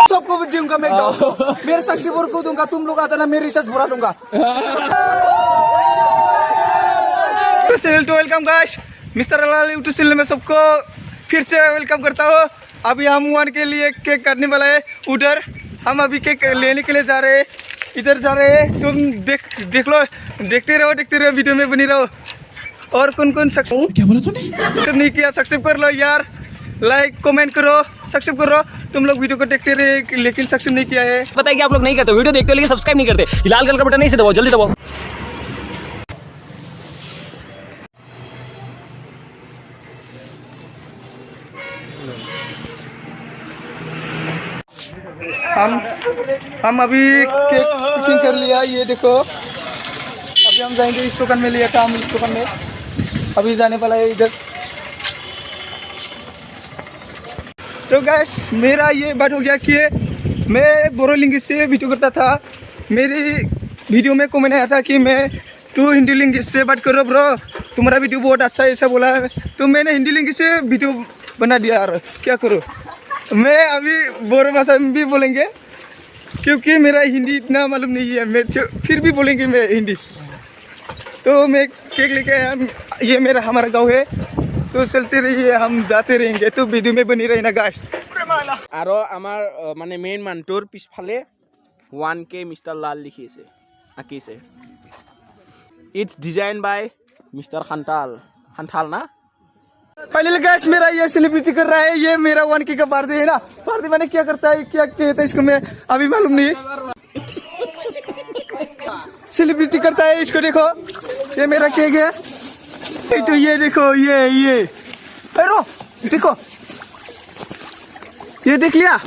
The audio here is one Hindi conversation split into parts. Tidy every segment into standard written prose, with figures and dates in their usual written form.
सबको भी दूंगा मैं, मेरे सब्सक्राइबर को दूंगा, तुम लोग आता ना मेरी रिसर्च बुरा दूंगा। Channel to welcome guys, mister Lal YouTube channel में सबको फिर से वेलकम करता हूँ। अभी हम 1 के लिए केक काटने वाला है। उधर हम अभी केक लेने के लिए जा रहे हैं, इधर जा रहे हैं। तुम देख लो, देखते रहो वीडियो में बनी रहो। और कौन क्या बोला तूने? नहीं किया सब्सक्राइब कर लो यार, लाइक कमेंट करो, सब्सक्राइब करो। तुम लोग वीडियो को देखते रहे लेकिन सब्सक्राइब नहीं किया है। पता है कि आप लोग नहीं करते, वीडियो देखते हो लेकिन सब्सक्राइब नहीं करते। लाल कलर का बटन नहीं से दबाओ, जल्दी दबाओ। हम अभी केक पिकिंग कर लिया। ये देखो, अभी हम जाएंगे इस दुकान में, लिया था हम इस दुकान में, अभी जाने वाला है इधर। तो गैस मेरा ये बात हो गया कि मैं बोरो लैंग्वेज से वीडियो करता था। मेरी वीडियो में कमेंट आया था कि तू हिंदी लैंग्वेज से बात करो ब्रो, तुम्हारा वीडियो बहुत अच्छा है, ऐसा बोला। तो मैंने हिंदी लैंग्वेज से वीडियो बना दिया यार, क्या करूँ। मैं अभी बोरो भाषा में भी बोलेंगे क्योंकि मेरा हिंदी इतना मालूम नहीं है, मैं फिर भी बोलेंगे मैं हिंदी। तो मैं केक लेके आया, ये हमारा गाँव है। तो चलते रहिए, हम जाते रहेंगे, तो वीडियो में बनी रही ना गाइस। और आमार माने मेन मानटोर पिछफाले 1K मिस्टर लाल लिखिसे आकिसे। इट्स डिजाइन बाय मिस्टर खंटाल ना। फाइनली गाइस मेरा ये सेलिब्रिटी कर रहा है, ये मेरा 1K का बर्थडे है ना। बर्थडे मैंने क्या करता है, क्या कहता है इसको, मैं अभी मालूम नहीं। सेलिब्रिटी करता है, इसको देखो, ये मेरा केक है। तो ये देखो, ये हेलो देखो, ये देख लिया,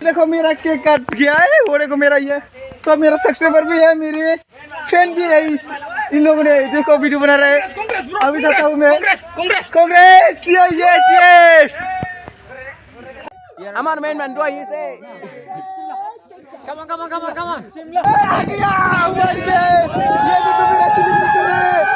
देखो मेरा केक काट गया है। वो देखो मेरा ये सब, मेरा सब्सक्राइबर भी है, मेरे फ्रेंड भी है। इन लोगों ने देखो वीडियो बना रहे हैं। अभी जाता हूँ मैं। कांग्रेस यस। आमार मेन मानटो आई से। Come on. आ गया 1K। ये देखो मेरा सेलिब्रेट कर रहा है।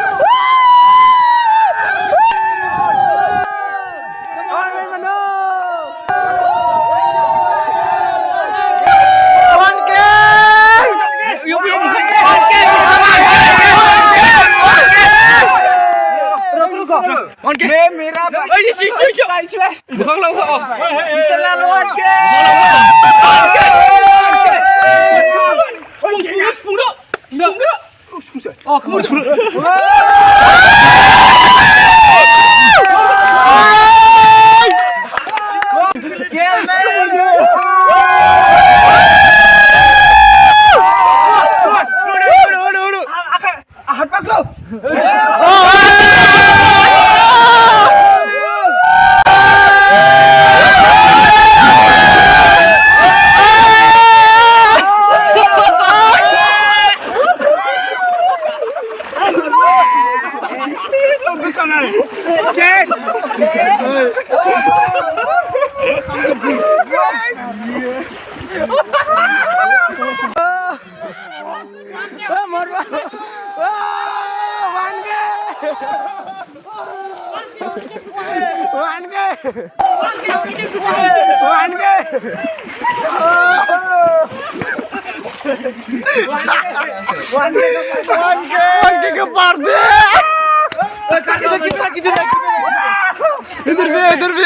मेरा इधर भी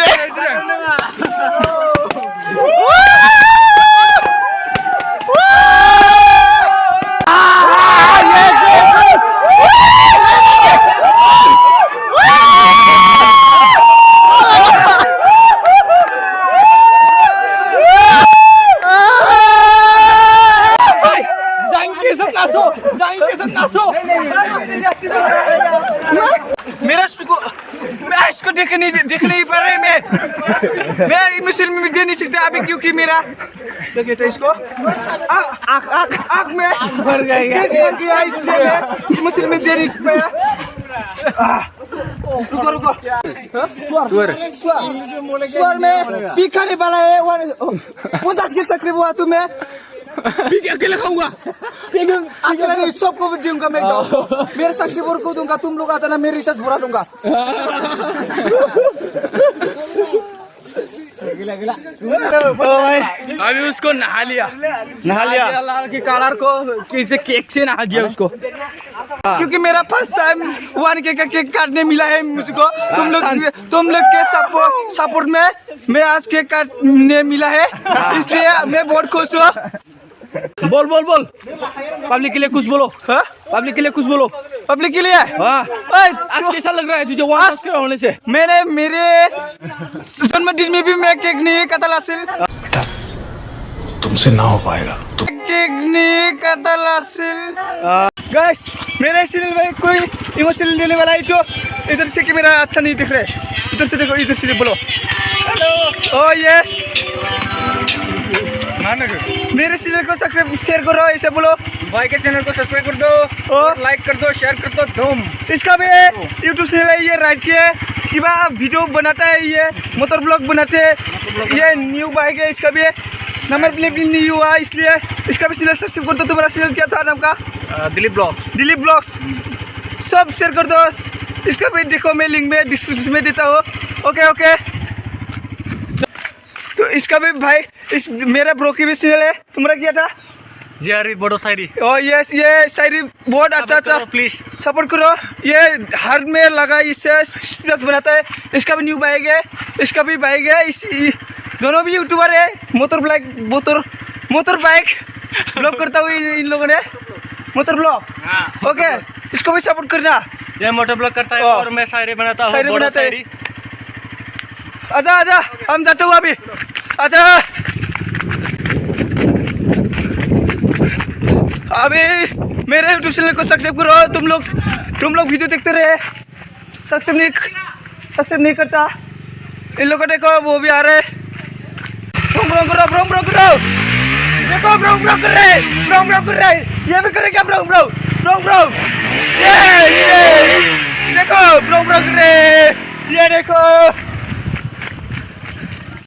मेरा मैं इसको देख नहीं पा रहे। मैं मिसल में दे नहीं सकता अभी, क्योंकि मेरा क्या कहते हैं इसको, आँख में भर गया, इसलिए मैं मिसल में दे नहीं पाया। रुको स्वर में पीक खाने वाला है। 50 के सक्रिय हुआ तुम्हें पिग अकेले खाऊंगा अकेला नहीं, सबको भी दूंगा मैं एकदम। मेरे सब्सक्राइबर को दूंगा, तुम लोग आता ना मेरे रिचार्ज बुरा दूंगा। अभी उसको नहा लिया लाल के कलर को किसी केक से नहा दिया उसको। क्योंकि मेरा फर्स्ट टाइम 1K का केक काटने मिला है मुझको। तुम लोग के सपोर्ट में मैं आज केक काटने मिला है, इसलिए मैं बहुत खुश हूँ। बोल पब्लिक के लिए कुछ बोलो। हाँ? पब्लिक के लिए कुछ बोलो। पब्लिक के लिए हाँ, आज कैसा लग रहा है तुझे 1 सब्सक्राइबर होने से? मैंने मेरे जन्मदिन में भी मैं केक नहीं काटा लासिल। तुमसे ना हो पाएगा। केक नहीं काटा लासिल। गाइस, मेरे सीरियल में कोई इमोशनल देने वाला है तो इधर से कैमरा अच्छा नहीं दिख रहा है। इधर से देखो, इधर से बोलो हेलो। ओ ये मेरे चैनल को सब्सक्राइब शेयर करो, ऐसे बोलो। भाई के चैनल को सब्सक्राइब कर दो और लाइक कर दो, शेयर कर दो धूम। इसका भी यूट्यूब चैनल है, ये राइट के किबा वीडियो बनाता है, ये मोटर ब्लॉग बनाते हैं। ये न्यू बाइक है, इसका भी नंबर प्लेट भी नहीं हुआ, इसलिए इसका भी चैनल सब्सक्राइब कर दो। तुम्हारा चैनल क्या था नाम का? दिलीप ब्लॉग्स। सब शेयर कर दो। इसका भी देखो, मैं लिंक में डिस्क्रिप्शन में देता हूँ। ओके तो इसका भी भाई मेरा ब्रो की भी चैनल है। तुम्हारा क्या था? जियारी बड़ो शायरी। ओ यस, ये शायरी बहुत अच्छा प्लीज सपोर्ट करो। ये हर में लगा, इससे स्टेटस बनाता है। इसका भी न्यू बाइक है, इसका भी बाइक है। दोनों भी यूट्यूबर है। मोटर बाइक ब्लॉग करता हूँ इन लोगों ने, मोटर ब्लॉग। ओके, इसको भी सपोर्ट करना। ये मोटर ब्लॉग करता है और मैं शायरी बनाता हूँ, बड़ो शायरी। आजा हम जाते हुए अभी। आजा अभी मेरे यूट्यूब चैनल को सब्सक्राइब करो। तुम लोग वीडियो देखते रहे, सब्सक्राइब नहीं करता। इन लोगों को देखो, वो भी आ रहे। ब्रोम करो। देखो ब्रोम कर रहे। ये भी करेगा ब्रोम। ये देखो ब्रोम कर रहे। ये देखो